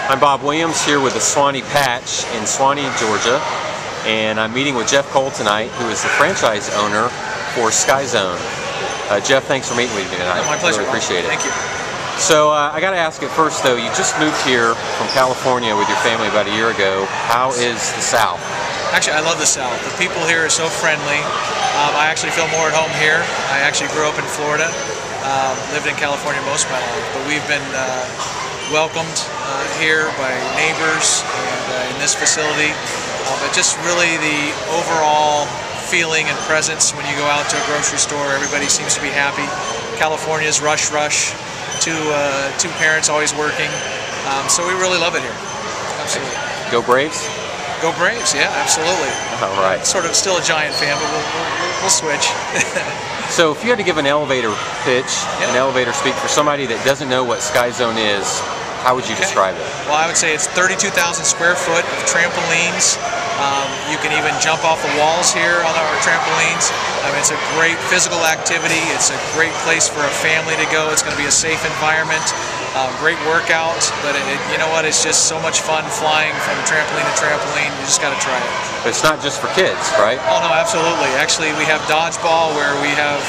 I'm Bob Williams here with the Suwanee Patch in Suwanee, Georgia, and I'm meeting with Jeff Cole tonight, who is the franchise owner for Sky Zone. Jeff, thanks for meeting with me tonight. My pleasure. Really appreciate it. Thank you. So I got to ask it first, though. You just moved here from California with your family about a year ago. How is the South? Actually, I love the South. The people here are so friendly. I actually feel more at home here. I actually grew up in Florida, lived in California most of my life, but we've been welcomed here by neighbors and in this facility. But just really the overall feeling and presence when you go out to a grocery store, everybody seems to be happy. California's rush, two parents always working. So we really love it here. Absolutely. Go Braves? Go Braves, yeah, absolutely. All right. Sort of still a Giant fan, but we'll switch. So if you had to give an elevator pitch, an elevator speak for somebody that doesn't know what Sky Zone is, how would you describe it? Well, I would say it's 32,000 square foot of trampolines. You can even jump off the walls here on our trampolines. I mean, it's a great physical activity. It's a great place for a family to go. It's going to be a safe environment. Great workout, but you know what? It's just so much fun flying from trampoline to trampoline. You just got to try it. But it's not just for kids, right? Oh no, absolutely. Actually, we have dodgeball where we have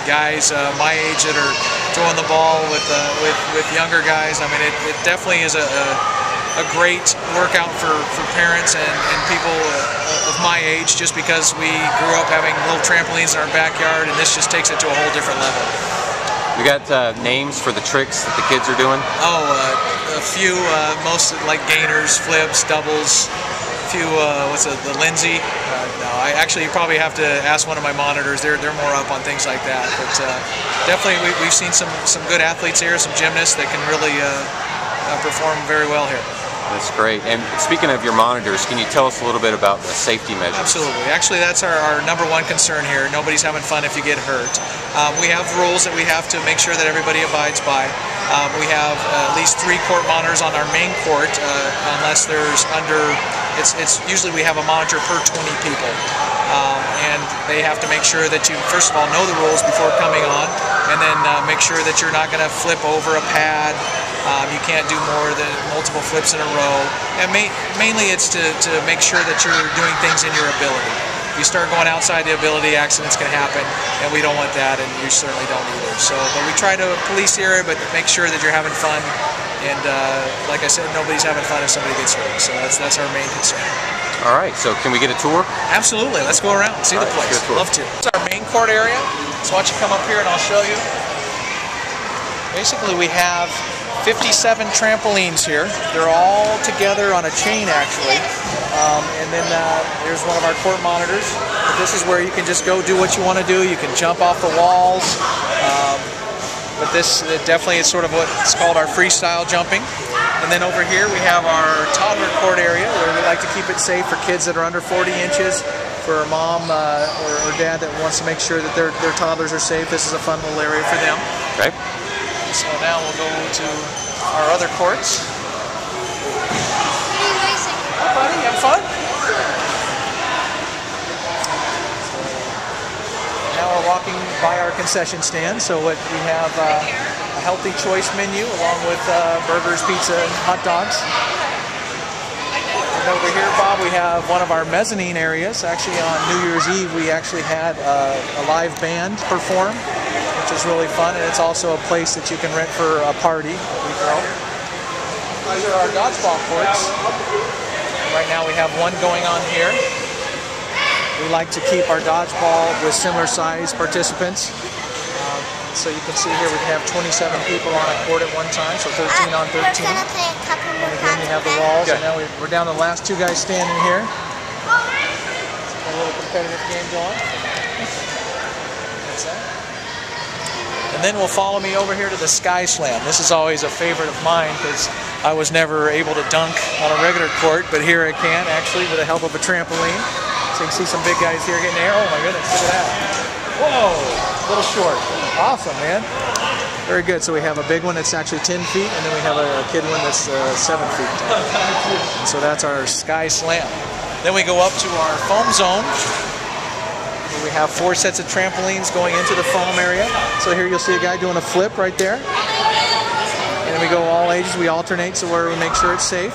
guys my age that are throwing the ball with younger guys. I mean, it definitely is a great workout for parents and people of my age, just because we grew up having little trampolines in our backyard, and this just takes it to a whole different level. We got names for the tricks that the kids are doing? Oh, a few, most like gainers, flips, doubles, a few, the Lindsay? No, you probably have to ask one of my monitors. They're more up on things like that. But definitely we've seen some good athletes here, some gymnasts that can really perform very well here. That's great. And speaking of your monitors, can you tell us a little bit about the safety measures? Absolutely. Actually, that's our number one concern here. Nobody's having fun if you get hurt. We have rules that we have to make sure that everybody abides by. We have at least 3 court monitors on our main court, unless there's it's usually we have a monitor per 20 people. And they have to make sure that you, first of all, know the rules before coming on, and then make sure that you're not going to flip over a pad. You can't do more than multiple flips in a row, and mainly it's to make sure that you're doing things in your ability. If you start going outside the ability, accidents can happen, and we don't want that, and you certainly don't either. So, but we try to police the area, but make sure that you're having fun, and like I said, nobody's having fun if somebody gets hurt. So that's our main concern. All right, so can we get a tour? Absolutely, let's go around and see the place. Love to. It's our main court area, so why don't you come up here and I'll show you. Basically, we have 57 trampolines here. They're all together on a chain, actually. And then there's one of our court monitors. But this is where you can just go do what you want to do. You can jump off the walls. But this definitely is sort of what's called our freestyle jumping. And then over here we have our toddler court area, where we like to keep it safe for kids that are under 40 inches. For a mom or dad that wants to make sure that their toddlers are safe, this is a fun little area for them. Okay. So now we'll go to our other courts. Hi, buddy, you having fun? Now we're walking by our concession stand. So we have a healthy choice menu along with burgers, pizza, and hot dogs. And over here, Bob, we have one of our mezzanine areas. Actually, on New Year's Eve, we actually had a live band perform, which is really fun, and it's also a place that you can rent for a party that we throw. These are our dodgeball courts. Right now we have one going on here. We like to keep our dodgeball with similar size participants. So you can see here we can have 27 people on a court at one time, so 13 on 13. And again, you have the walls, and now we're down to the last 2 guys standing here. A little competitive game going. That's that. And then we'll follow me over here to the Sky Slam. This is always a favorite of mine because I was never able to dunk on a regular court, but here I can actually with the help of a trampoline. So you can see some big guys here getting there. Oh my goodness, look at that. Whoa, a little short. Awesome, man. Very good. So we have a big one that's actually 10 feet, and then we have a kid one that's 7 feet tall. And so that's our Sky Slam. Then we go up to our foam zone. We have 4 sets of trampolines going into the foam area. So here you'll see a guy doing a flip right there. And and we go all ages. We alternate so where we make sure it's safe.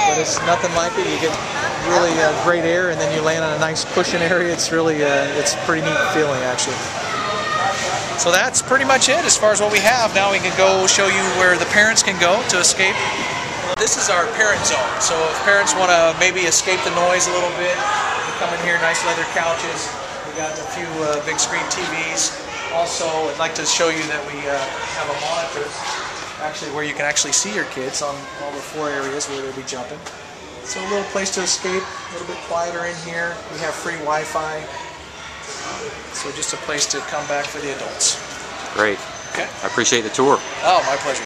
But it's nothing like it. You get really great air, and then you land on a nice cushion area. It's really it's a pretty neat feeling, actually. So that's pretty much it as far as what we have. Now we can go show you where the parents can go to escape. This is our parent zone. So if parents want to maybe escape the noise a little bit, you come in here, nice leather couches. We got a few big screen TVs. Also, I'd like to show you that we have a monitor, actually where you can actually see your kids on all the 4 areas where they'll be jumping. So a little place to escape, a little bit quieter in here. We have free Wi-Fi. So just a place to come back for the adults. Great. Okay. I appreciate the tour. Oh, my pleasure.